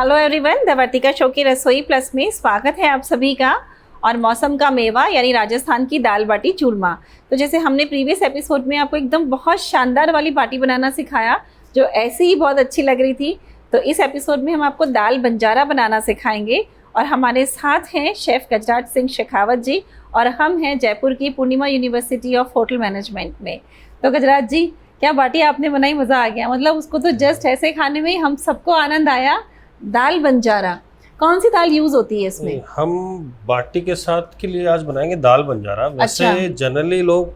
Hello everyone, the Vartika show की रसोई plus में स्वागत है आप सभी का। और मौसम का मेवा यानी राजस्थान की दाल बाटी चूरमा। तो जैसे हमने प्रीवियस एपिसोड में आपको एकदम बहुत शानदार वाली बाटी बनाना सिखाया जो ऐसे ही बहुत अच्छी लग रही थी, तो इस एपिसोड में हम आपको दाल बंजारा बनाना सिखाएंगे। और हमारे साथ हैं शेफ़ गजराज सिंह शेखावत जी और हम हैं जयपुर की पूर्णिमा यूनिवर्सिटी ऑफ होटल मैनेजमेंट में। तो गजराज जी, क्या बाटी आपने बनाई, मज़ा आ गया। मतलब उसको तो जस्ट ऐसे खाने में हम सबको आनंद आया। दाल बंजारा, कौन सी दाल यूज होती है इसमें? हम बाटी के साथ के लिए आज बनाएंगे दाल बंजारा। वैसे जनरली लोग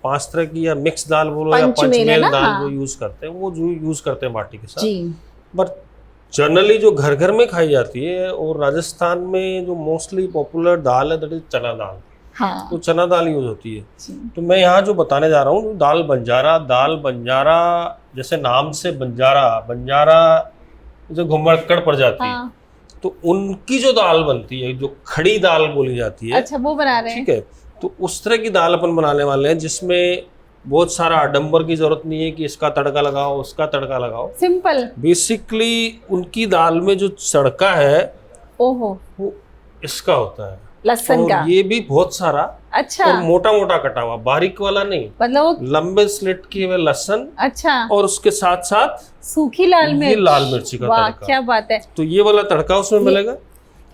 5 तरह की या मिक्स दाल बोलो या पंचमेल दाल जो यूज करते हैं वो जो यूज करते हैं बाटी के साथ। बट जनरली जो घर घर में खाई जाती है और राजस्थान में जो मोस्टली पॉपुलर दाल है दैट इज चना दाल। हाँ। तो चना दाल यूज होती है। तो मैं यहाँ जो बताने जा रहा हूँ दाल बंजारा जैसे नाम से बंजारा जो घुमक्कड़ प्रजाति। हाँ। तो उनकी जो दाल बनती है, जो खड़ी दाल बोली जाती है, अच्छा वो बना रहे हैं। ठीक है, तो उस तरह की दाल अपन बनाने वाले हैं जिसमें बहुत सारा आडंबर की जरूरत नहीं है कि इसका तड़का लगाओ उसका तड़का लगाओ। सिंपल बेसिकली उनकी दाल में जो तड़का है वो इसका होता है, लहसुन का। ये भी बहुत सारा, अच्छा, और मोटा मोटा कटा हुआ, बारीक वाला नहीं, मतलब लंबे स्लिट किए हुए लहसुन। अच्छा। और उसके साथ साथ सूखी लाल मिर्ची का तड़का। क्या बात है। तो ये वाला तड़का उसमें मिलेगा।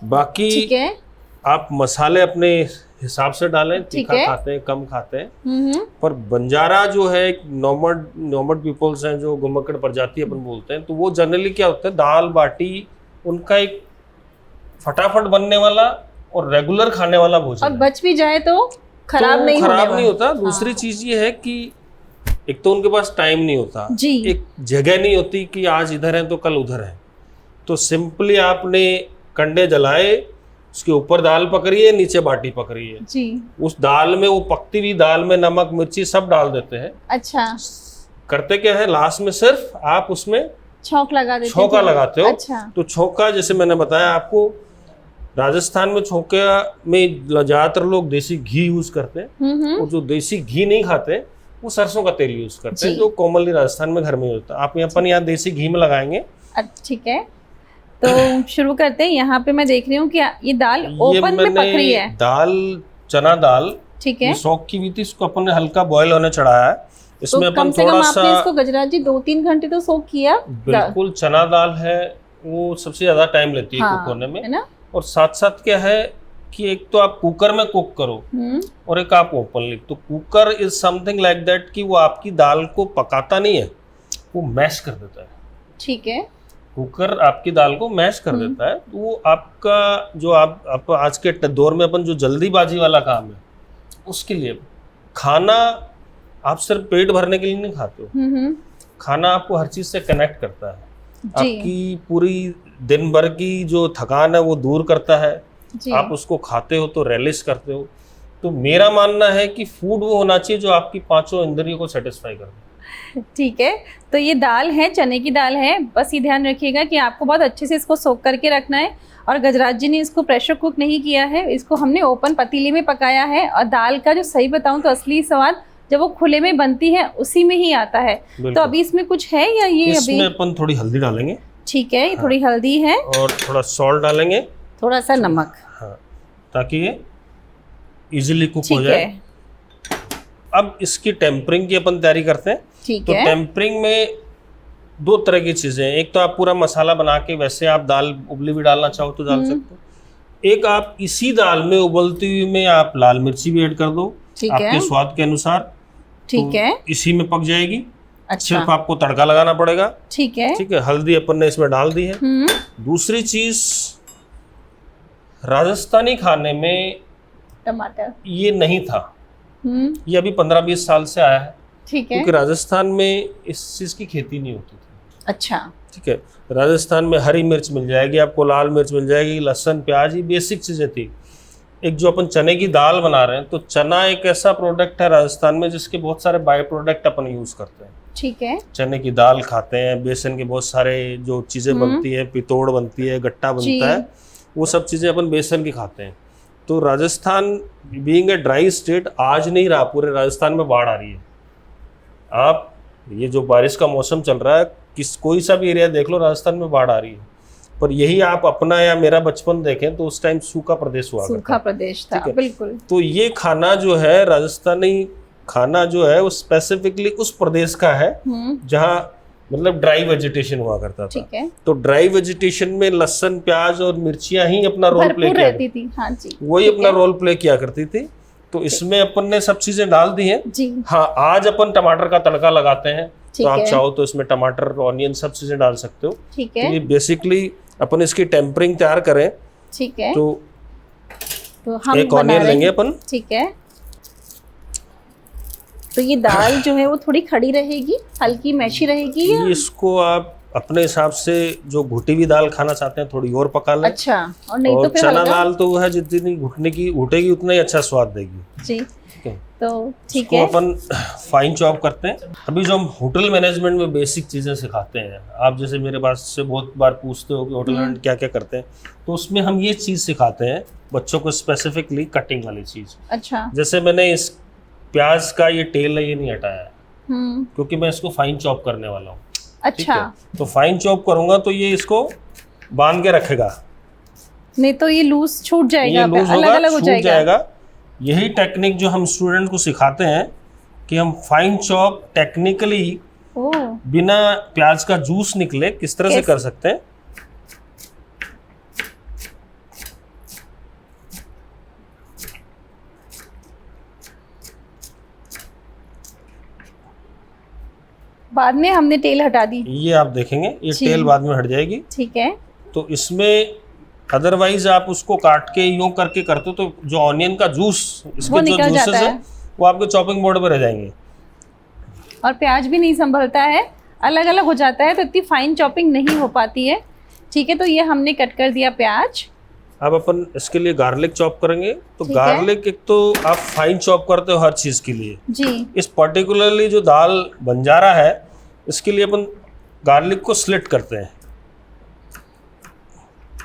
बाकी ठीक है, आप मसाले अपने हिसाब से डालें, तीखा खाते हैं कम खाते हैं। पर बंजारा जो है नॉर्मल पीपल्स हैं जो घुमक्कड़ प्रजाति अपन बोलते हैं, तो वो जनरली क्या होता है, दाल बाटी उनका एक फटाफट बनने वाला और रेगुलर खाने वाला भोजन। और बच भी जाए तो खराब नहीं होता। दूसरी चीज ये है कि एक तो उनके पास टाइम नहीं होता, एक जगह नहीं होती कि आज इधर है तो कल उधर है। तो सिंपली आपने कंडे जलाए, उसके ऊपर दाल पकड़िए, नीचे बाटी पकड़िए जी। उस दाल में, वो पकती हुई दाल में नमक मिर्ची सब डाल देते हैं। अच्छा। करते क्या है, लास्ट में सिर्फ आप उसमें छौंका लगाते हो। अच्छा। तो छौंका जैसे मैंने बताया आपको, राजस्थान में छौंका में ज्यादातर लोग देसी घी यूज करते हैं, और जो देसी घी नहीं खाते वो सरसों का तेल यूज करते हैं, जो कॉमनली राजस्थान में घर में होता है। आप यहाँ देसी घी में लगाएंगे। ठीक है, तो शुरू करते हैं। यहाँ पे मैं देख रही हूँ कि ये दाल ओपन में पक रही है। दाल चना दाल, ठीक है, सोक की हुई थी, इसको अपन ने हल्का बॉयल होने चढ़ाया है। इसमें तो अपन थोड़ा सा इसको गजराज जी 2-3 घंटे तो सोक किया। बिल्कुल, चना दाल है वो सबसे ज्यादा टाइम लेती है कुक होने में, है ना। और साथ साथ क्या है कि एक तो आप कुकर में कुक करो और एक आप ओपनली। तो cooker is something like that कि वो आपकी दाल को पकाता नहीं है, वो मैश कर देता है। ठीक है, कुकर आपकी दाल को मैश कर देता है। तो वो आपका जो आप आज के दौर में अपन जो जल्दीबाजी वाला काम है उसके लिए, खाना आप सिर्फ पेट भरने के लिए नहीं खाते हो, खाना आपको हर चीज से कनेक्ट करता है। आपकी पूरी दिन भर की जो थकान है वो दूर करता है। आप उसको खाते हो तो रेलिश करते हो। तो मेरा मानना है कि फूड वो होना चाहिए जो आपकी 5 इंद्रियों को सेटिस्फाई करे। ठीक है, तो ये दाल है, चने की दाल है। बस ये ध्यान रखिएगा कि आपको बहुत अच्छे से इसको सोक करके रखना है। और गजराज जी ने इसको प्रेशर कुक नहीं किया है, इसको हमने ओपन पतीले में पकाया है। और दाल का जो सही बताऊं तो असली स्वाद जब वो खुले में बनती है उसी में ही आता है। तो अभी इसमें कुछ है या ये इसमें अपन थोड़ी हल्दी डालेंगे। ठीक है, ये थोड़ी हल्दी है और थोड़ा सॉल्ट डालेंगे, थोड़ा सा नमक, हाँ, ताकि ये इजीली कुक हो जाए। अब इसकी टेम्परिंग की अपन तैयारी करते हैं। तो टेम्परिंग में 2 तरह की चीजें हैं। एक तो आप पूरा मसाला बना के वैसे आप दाल उबली भी डालना चाहो तो डाल सकते हो। एक आप इसी दाल में उबलती हुई में आप लाल मिर्ची भी ऐड कर दो आपके स्वाद के अनुसार। ठीक है, इसी में पक जाएगी। अच्छा। सिर्फ आपको तड़का लगाना पड़ेगा। ठीक है, हल्दी अपन ने इसमें डाल दी है। दूसरी चीज, राजस्थानी खाने में टमाटर ये नहीं था, ये अभी 15-20 साल से आया है। ठीक है, क्योंकि राजस्थान में इस चीज की खेती नहीं होती थी। अच्छा। ठीक है, राजस्थान में हरी मिर्च मिल जाएगी आपको, लाल मिर्च मिल जाएगी, लहसुन प्याज, ये बेसिक चीजें थी। एक जो अपन चने की दाल बना रहे हैं, तो चना एक ऐसा प्रोडक्ट है राजस्थान में जिसके बहुत सारे बाय प्रोडक्ट अपन यूज करते हैं। ठीक है, चने की दाल खाते हैं, बेसन के बहुत सारे जो चीजें बनती है, पितोड़ बनती है, गट्टा बनता है, वो सब चीजें अपन बेसन की खाते हैं। तो Rajasthan being a dry state आज नहीं रहा, पूरे राजस्थान में बाढ़ आ रही है। आप ये जो बारिश का मौसम चल रहा है, कोई सा भी एरिया देख लो राजस्थान में बाढ़ आ रही है। पर यही आप अपना या मेरा बचपन देखें तो उस टाइम सूखा प्रदेश हुआ सूखा प्रदेश था, बिल्कुल। तो ये खाना जो है राजस्थानी खाना जो है वो स्पेसिफिकली उस प्रदेश का है जहाँ मतलब ड्राई वेजिटेशन हुआ करता था। ठीक है। तो ड्राई वेजिटेशन में लहसुन, प्याज और मिर्चियां ही अपना रोल प्ले किया रहती थी। हाँ जी, वही अपना रोल प्ले किया करती थी। तो इसमें अपन ने सब चीजें डाल दी हैं जी। हाँ, आज अपन टमाटर का तड़का लगाते हैं, तो आप चाहो तो इसमें टमाटर, ऑनियन सब चीजें डाल सकते हो। ठीक है। तो ये बेसिकली अपन इसकी टेम्परिंग तैयार करें। ठीक है। तो हम एक ऑनियन लेंगे अपन। ठीक है। तो ये दाल जो है वो थोड़ी खड़ी रहेगी, हल्की मैशी रहेगी या? इसको आप अपने हिसाब से जो घुटी हुई दाल खाना चाहते हैं थोड़ी और पका लें। अच्छा। और नहीं और तो फिर चना दाल तो वो है जितनी घुटेगी उतना ही अच्छा स्वाद देगी जी। तो ठीक है, है, अपन फाइन चॉप करते हैं। अभी जो हम होटल मैनेजमेंट में बेसिक चीजें सिखाते हैं, आप जैसे मेरे पास से बहुत बार पूछते हो कि होटल मैनेजमेंट क्या क्या करते हैं, तो उसमें हम ये चीज सिखाते हैं बच्चों को, स्पेसिफिकली कटिंग वाली चीज। अच्छा। जैसे मैंने इस प्याज का ये टेल है ये नहीं हटाया है क्योंकि मैं इसको फाइन चॉप करने वाला हूँ। अच्छा। तो फाइन चॉप करूंगा तो ये इसको बांध के रखेगा, नहीं तो ये लूज छूट जाएगा, अलग-अलग हो जाएगा। यही टेक्निक जो हम स्टूडेंट को सिखाते हैं कि हम फाइन चॉप टेक्निकली बिना प्याज का जूस निकले किस तरह से कर सकते हैं। बाद में हमने टेल हटा दी, ये आप देखेंगे, ये टेल बाद में हट जाएगी। ठीक है। तो इसमें अदरवाइज आप उसको काट के यूं करके करते हो तो जो ऑनियन का जूस, इसके जो जूसेस है वो आपके चॉपिंग बोर्ड पर रह जाएंगे और प्याज भी नहीं संभलता है, अलग अलग हो जाता है, तो इतनी फाइन चॉपिंग नहीं हो पाती है। ठीक है, तो ये हमने कट कर दिया प्याज। अब अपन इसके लिए गार्लिक चॉप करेंगे। तो गार्लिक एक तो आप फाइन चॉप करते हो हर चीज के लिए जी। इस पर्टिकुलरली जो दाल बंजारा है इसके लिए अपन गार्लिक को स्लिट करते हैं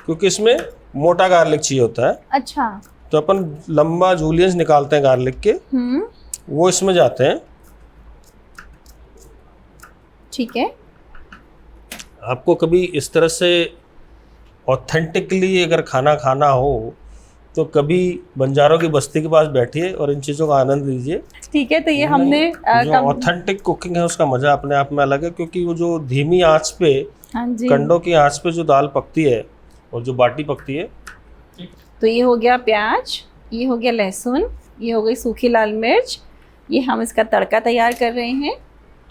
क्योंकि इसमें मोटा गार्लिक चाहिए होता है। अच्छा। तो अपन लंबा जूलियंस निकालते हैं गार्लिक के, वो इसमें जाते हैं। ठीक है। आपको कभी इस तरह से ऑथेंटिकली अगर खाना हो तो कभी बंजारों की बस्ती के पास बैठिए और इन चीज़ों का आनंद लीजिए। ठीक है। तो ये हमने जो ऑथेंटिक कुकिंग है उसका मजा अपने आप में अलग है क्योंकि वो जो धीमी आंच पे, कंडों की आंच पे जो दाल पकती है और जो बाटी पकती है। तो ये हो गया प्याज, ये हो गया लहसुन, ये हो गई सूखी लाल मिर्च, ये हम इसका तड़का तैयार कर रहे हैं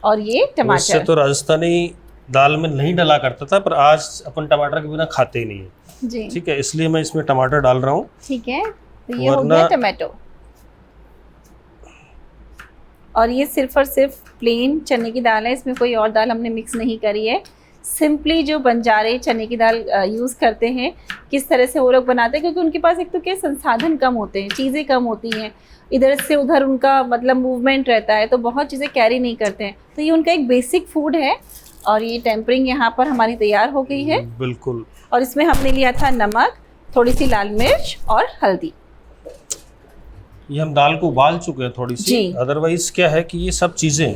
और ये टमाटर। इससे तो राजस्थानी दाल में नहीं डाला करता था पर आज अपन टमाटर के बिना खाते ही नहीं है जी। ठीक है, इसलिए मैं इसमें टमाटर डाल रहा हूँ। ठीक है। तो ये हो गया टमाटो और ये सिर्फ और सिर्फ प्लेन चने की दाल है, इसमें कोई और दाल हमने मिक्स नहीं करी है। सिंपली जो बंजारे चने की दाल यूज़ करते हैं, किस तरह से वो लोग बनाते हैं, क्योंकि उनके पास एक तो क्या संसाधन कम होते हैं, चीज़ें कम होती हैं, इधर से उधर उनका मतलब मूवमेंट रहता है, तो बहुत चीज़ें कैरी नहीं करते हैं। तो ये उनका एक बेसिक फूड है और ये टेम्परिंग यहाँ पर हमारी तैयार हो गई है। बिल्कुल। और इसमें हमने लिया था नमक, थोड़ी सी लाल मिर्च और हल्दी। ये हम दाल को उबाल चुके हैं थोड़ी सी, अदरवाइज क्या है कि ये सब चीज़ें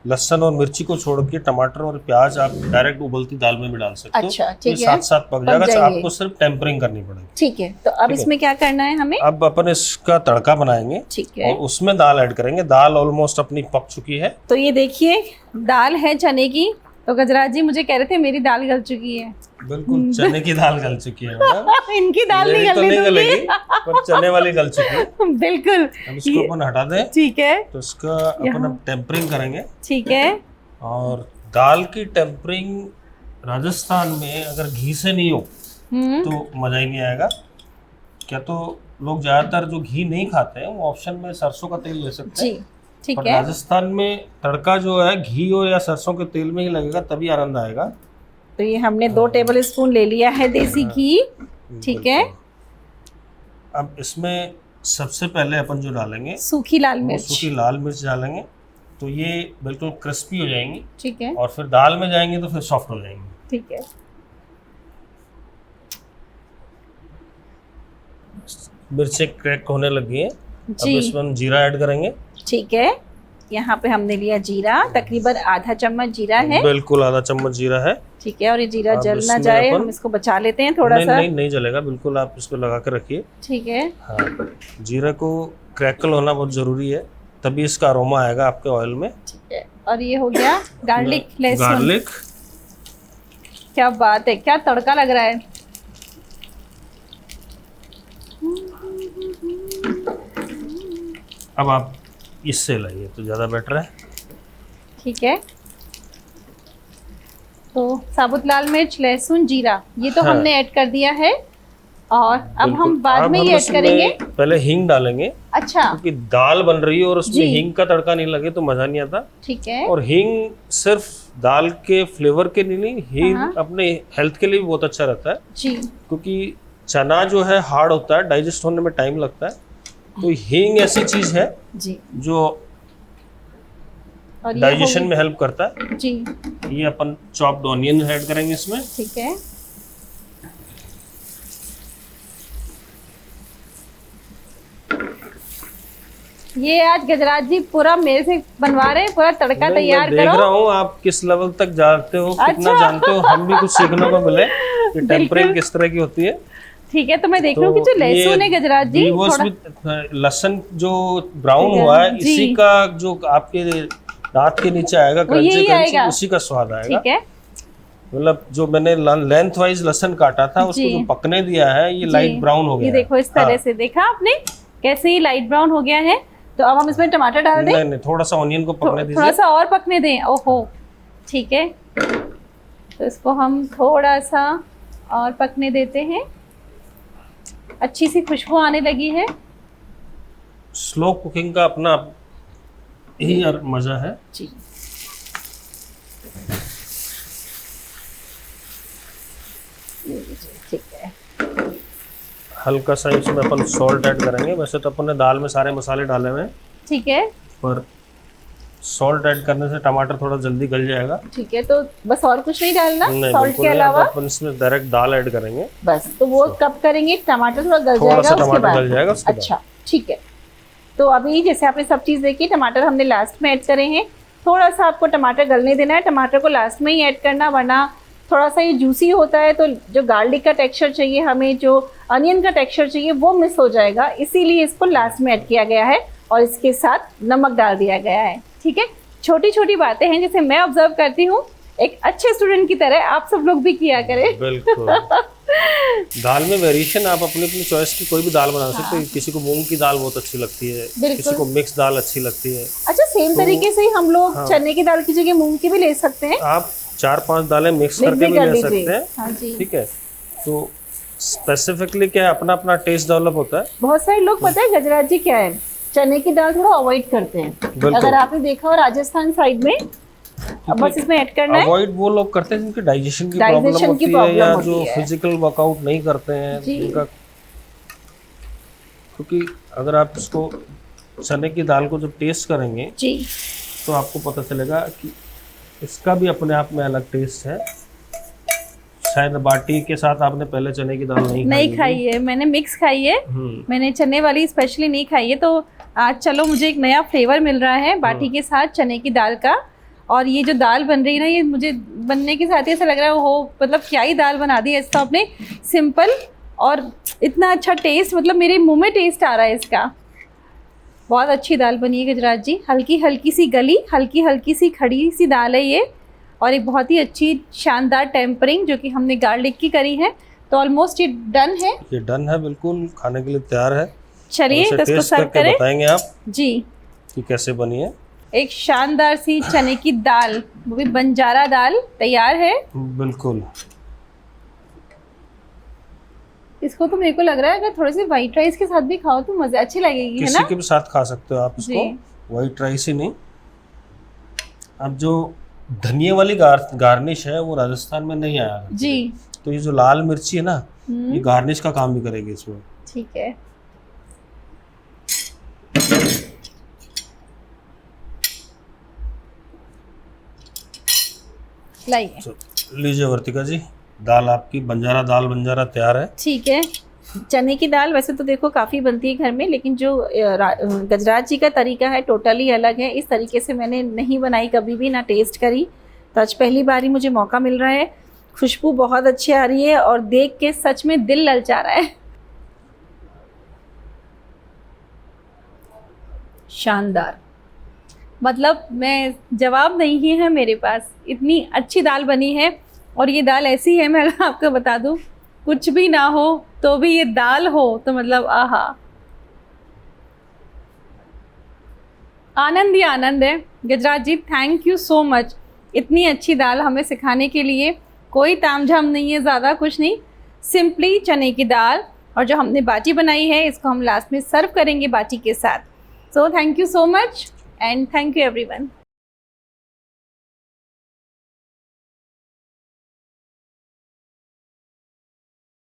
लहसुन और मिर्ची को छोड़ के टमाटर और प्याज आप डायरेक्ट उबलती दाल में भी डाल सकते हो। अच्छा, ठीक है। साथ साथ पक जाएगा, आपको सिर्फ टेम्परिंग करनी पड़ेगी। ठीक है। तो अब इसमें क्या करना है हमें? अब अपन इसका तड़का बनाएंगे। ठीक है। और उसमें दाल ऐड करेंगे। दाल ऑलमोस्ट अपनी पक चुकी है। तो ये देखिए दाल है चने की। तो गजराज जी मुझे कह रहे थे मेरी दाल गल चुकी है। बिल्कुल, चने की दाल गल चुकी है। इनकी दाल नहीं तो नहीं गलेगी पर चने वाली गल चुकी है। बिल्कुल। अब इसको अपन हटा दें। ठीक है। तो इसका अपन अब टेम्परिंग करेंगे। ठीक है। और दाल की टेम्परिंग राजस्थान में अगर घी से नहीं हो तो मजा ही नहीं आएगा। क्या तो लोग ज्यादातर जो घी नहीं खाते हैं वो ऑप्शन में सरसों का तेल ले सकते हैं। ठीक पर है। राजस्थान में तड़का जो है घी हो या सरसों के तेल में ही लगेगा तभी आनंद आएगा। तो ये हमने 2 टेबल स्पून ले लिया है देसी घी। ठीक है। अब इसमें सबसे पहले अपन जो डालेंगे सूखी लाल मिर्च। सूखी लाल मिर्च डालेंगे तो ये बिल्कुल क्रिस्पी हो जाएंगी। ठीक है। और फिर दाल में जाएंगे तो फिर सॉफ्ट हो जाएंगी। ठीक है। मिर्चें क्रैक होने लगी हैं। अब इसमें हम जीरा ऐड करेंगे। ठीक है। यहाँ पे हमने लिया जीरा, तकरीबन आधा चम्मच जीरा है। बिल्कुल आधा चम्मच जीरा है। ठीक है, और ये जीरा अब जल ना इसमें जाए, अपन- हम इसको बचा लेते हैं थोड़ा सा। नहीं जलेगा, बिल्कुल आप इसको लगा कर रखिए। ठीक है। हाँ, जीरा को क्रैकल होना बहुत जरूरी है, तभी इसका अरोमा आएगा आपके ऑयल में। ठीक है, और ये हो गया गार्लिक, लहसुन। गार्लिक, क्या बात है, क्या तड़का लग रहा है। अब आप इससे लाइए तो ज़्यादा बेटर है। ठीक है, तो साबुत लाल मिर्च, लहसुन, जीरा ये तो हाँ। हमने ऐड कर दिया है। और अब बिल्कुल। हम बाद अब में हम ये ऐड इसमें करेंगे। पहले हींग डालेंगे, अच्छा, क्योंकि दाल बन रही है और उसमें जी। हींग का तड़का नहीं लगे तो मजा नहीं आता। ठीक है। और हींग सिर्फ दाल के फ्लेवर के लिए नहीं, हाँ। हींग अपने हेल्थ के लिए भी बहुत अच्छा रहता है, जी, क्योंकि चना जो है हार्ड होता है, डाइजेस्ट होने में टाइम लगता है। तो हींग ऐसी चीज है जी। जो और ये डाइजेशन हो में हेल्प करता है। गई- जी, ये अपन चॉप्ड ऑनियन ऐड करेंगे इसमें। ठीक है। ये आज गजराज जी पूरा मेरे से बनवा रहे हैं, पूरा तड़का नहीं, तैयार मैं देख करो। रहा हूँ आप किस लेवल तक जानते हो, कितना अच्छा। जानते हो, हम भी कुछ सीखने को मिले कि टेम्परिंग किस तरह की होती है। ठीक है, तो मैं देख रही हूँ कि जो लहसुन है गजराज जी, व्यूअर्स थोड़ा भी लहसुन जो ब्राउन हुआ है, जी। इसी का जो आपके दांत के नीचे आएगा, वो यही क्रंची आएगा। उसी का स्वाद आएगा। ठीक है। मतलब जो मैंने लेंथ वाइज लहसुन काटा था, उसको जी। जो पकने दिया है, ये जी। लाइट ब्राउन हो गया ये है। देखो इस तरह हाँ। से, देखा आपने कैसे ही लाइट ब्राउन हो गया है। तो अब हम इसमें टमाटर डाल दें। नहीं, थोड़ा सा ऑनियन को पकने थोड़ा दीजिए। सा और पकने दें। ओहो, ठीक है, तो इसको हम थोड़ा सा और पकने देते हैं। अच्छी सी खुशबू आने लगी है। स्लो कुकिंग का अपना ही मजा है। जी, ठीक है। हल्का सा इसमें अपन सॉल्ट ऐड करेंगे। वैसे तो अपन ने दाल में सारे मसाले डाले हुए हैं, ठीक है। पर सॉल्ट ऐड करने से टमाटर थोड़ा जल्दी गल जाएगा। ठीक है, तो बस और कुछ नहीं डालना नहीं, सॉल्ट बिल्कुल के नहीं, अलावा। अब अपन इसमें डायरेक्ट दाल ऐड करेंगे। बस, तो वो कब करेंगे? टमाटर थोड़ा गल थोड़ा जाएगा सा उसके टमाटर बाद। गल जाएगा उसके बाद। अच्छा, ठीक है। तो अभी जैसे आपने सब चीज़ देखी, टमाटर हमने लास्ट में ऐड करे हैं। थोड़ा सा आपको टमाटर गलने देना है, टमाटर को लास्ट में ही ऐड करना, वरना थोड़ा सा ये जूसी होता है तो जो गार्लिक का टेक्सचर चाहिए हमें, जो अनियन का टेक्सचर चाहिए, वो मिस हो जाएगा। इसीलिए इसको लास्ट में ऐड किया गया है और इसके साथ नमक डाल दिया गया है। ठीक है, छोटी छोटी बातें हैं जिसे मैं ऑब्जर्व करती हूँ, एक अच्छे स्टूडेंट की तरह आप सब लोग भी किया करें। बिल्कुल। दाल में वेरिएशन आप अपनी अपनी चॉइस की कोई भी दाल बना सकते हैं। किसी को मूंग की दाल बहुत अच्छी लगती है, किसी को मिक्स दाल अच्छी लगती है। अच्छा, सेम तरीके से ही हम लोग चने की दाल की जगह मूंग की भी ले सकते हैं। आप 4-5 दालें मिक्स करके भी ले सकते हैं। हाँ जी। ठीक है, तो स्पेसिफिकली क्या है, अपना अपना टेस्ट डेवलप होता है। बहुत सारे लोग, पता है गजराज जी क्या है, चने की दाल थोड़ा अवॉइड करते हैं। बिल्कुल। अगर आपने देखा हो राजस्थान साइड में, अब बस इसमें ऐड करना है। अवॉइड वो लोग करते हैं जिनकी डाइजेशन की Digestion प्रॉब्लम होती की है, problem या होती जो है। फिजिकल वर्कआउट नहीं करते हैं जी। जिनका, क्योंकि अगर आप इसको चने की दाल को जब टेस्ट करेंगे जी, तो आपको पता चलेगा कि इसका भी अपने आप में अलग टेस्ट है। शायद बाटी के साथ आपने पहले चने की दाल नहीं खाई है, मैंने मिक्स खाई है। मैंने चने वाली स्पेशली नहीं खाई है। तो आज चलो मुझे एक नया फ्लेवर मिल रहा है बाटी के साथ चने की दाल का। और ये जो दाल बन रही है ना, ये मुझे बनने के साथ ही ऐसा लग रहा है हो, मतलब क्या ही दाल बना दी है इसका आपने, सिंपल और इतना अच्छा टेस्ट, मतलब मेरे मुंह में टेस्ट आ रहा है इसका। बहुत अच्छी दाल बनी है गजराज जी, हल्की हल्की सी गली, हल्की हल्की सी खड़ी सी दाल है ये, और एक बहुत ही अच्छी शानदार टेम्परिंग जो कि हमने गार्लिक की करी है। तो ऑलमोस्ट ये डन है। ये डन है, बिल्कुल खाने के लिए तैयार है। चलिए इसे तो इसको टेस्ट सर्व करके करें बताएंगे आप जी। कि कैसे बनी है। एक शानदार सी चने की दाल, वो भी बंजारा दाल तैयार है। बिल्कुल। इसको तो मेरे को लग रहा है अगर थोड़े से व्हाइट राइस के साथ भी खाओ तो मजे अच्छी लगेगी, है किसी ना? के भी साथ खा सकते हो आप इसको, जी। व्हाइट राइस ही नहीं। अब जो धनिया वाली गार्निश है वो राजस्थान में नहीं आया जी। तो ये जो लाल मिर्ची है ना, ये गार्निश का काम भी करेगी इसमें। ठीक है, लाइए। लीजिए वर्तिका जी, दाल आपकी बंजारा दाल बंजारा तैयार है। ठीक है, चने की दाल वैसे तो देखो काफ़ी बनती है घर में, लेकिन जो गजराज जी का तरीका है टोटली अलग है। इस तरीके से मैंने नहीं बनाई कभी भी, ना टेस्ट करी, तो आज पहली बार ही मुझे मौका मिल रहा है। खुशबू बहुत अच्छी आ रही है और देख के सच में दिल ललचा रहा है। शानदार, मतलब मैं जवाब नहीं है मेरे पास, इतनी अच्छी दाल बनी है। और ये दाल ऐसी है, मैं आपको बता दूं, कुछ भी ना हो तो भी ये दाल हो तो मतलब आहा, आनंद ही आनंद है। गजराज जी थैंक यू सो मच, इतनी अच्छी दाल हमें सिखाने के लिए। कोई तामझाम नहीं है, ज़्यादा कुछ नहीं, सिंपली चने की दाल। और जो हमने बाटी बनाई है इसको हम लास्ट में सर्व करेंगे बाटी के साथ। So thank you so much and thank you everyone.